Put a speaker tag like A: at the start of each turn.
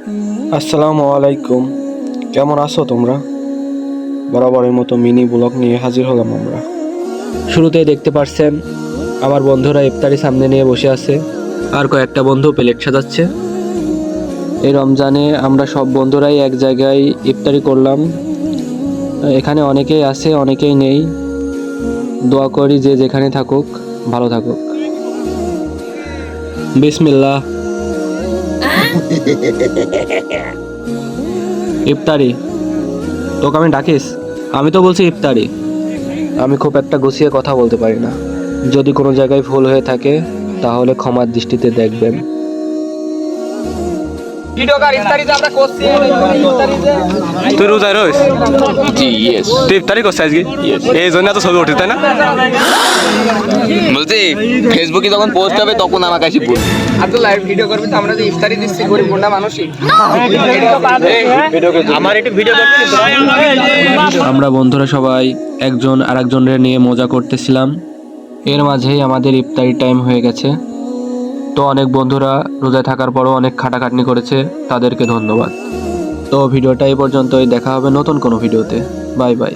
A: আসসালামু আলাইকুম, কেমন আছো তোমরা? বরাবরের মতো মিনি ব্লগ নিয়ে হাজির হলাম আমরা। শুরুতেই দেখতে পারছেন আমার বন্ধুরা ইফতারি সামনে নিয়ে বসে আছে, আর কয়েকটা বন্ধু প্লেট সাজাচ্ছে। এই রমজানে আমরা সব বন্ধুরাই এক জায়গায় ইফতারি করলাম। এখানে অনেকেই আছে, অনেকেই নেই। দোয়া করি যে যেখানে থাকুক ভালো থাকুক। বিসমিল্লাহ। ইফতারি তোকে আমি ডাকিস? আমি তো বলছি ইফতারি। আমি খুব একটা গুছিয়ে কথা বলতে পারি না। যদি কোনো জায়গায় ভুল হয়ে থাকে তাহলে ক্ষমার দৃষ্টিতে দেখবেন।
B: তুই রোজা রইস?
C: জি ইয়েস
B: তুই ইফতারি করছিস আজকে? এই জন্য তো ছবি উঠিস তাই না?
C: বলছি ফেসবুকে যখন পোস্ট হবে তখন আমাকে এসে বল।
D: আব্দুল্লাহ ভিডিও করবি তো, আমরা যে ইফতারি দিচ্ছি গরিব গুন্ডা মানুষই।
B: আমার একটু ভিডিও করতে
A: আমরা বন্ধুরা সবাই একজন আরেকজনের নিয়ে মজা করতেছিলাম। এর মাঝেই আমাদের ইফতারি টাইম হয়ে গেছে। তো অনেক বন্ধুরা রোজায় থাকার পরও অনেক খাটাখাটনি করেছে, তাদেরকে ধন্যবাদ। তো ভিডিওটা এই পর্যন্তই, দেখা হবে নতুন কোনো ভিডিওতে। Bye bye.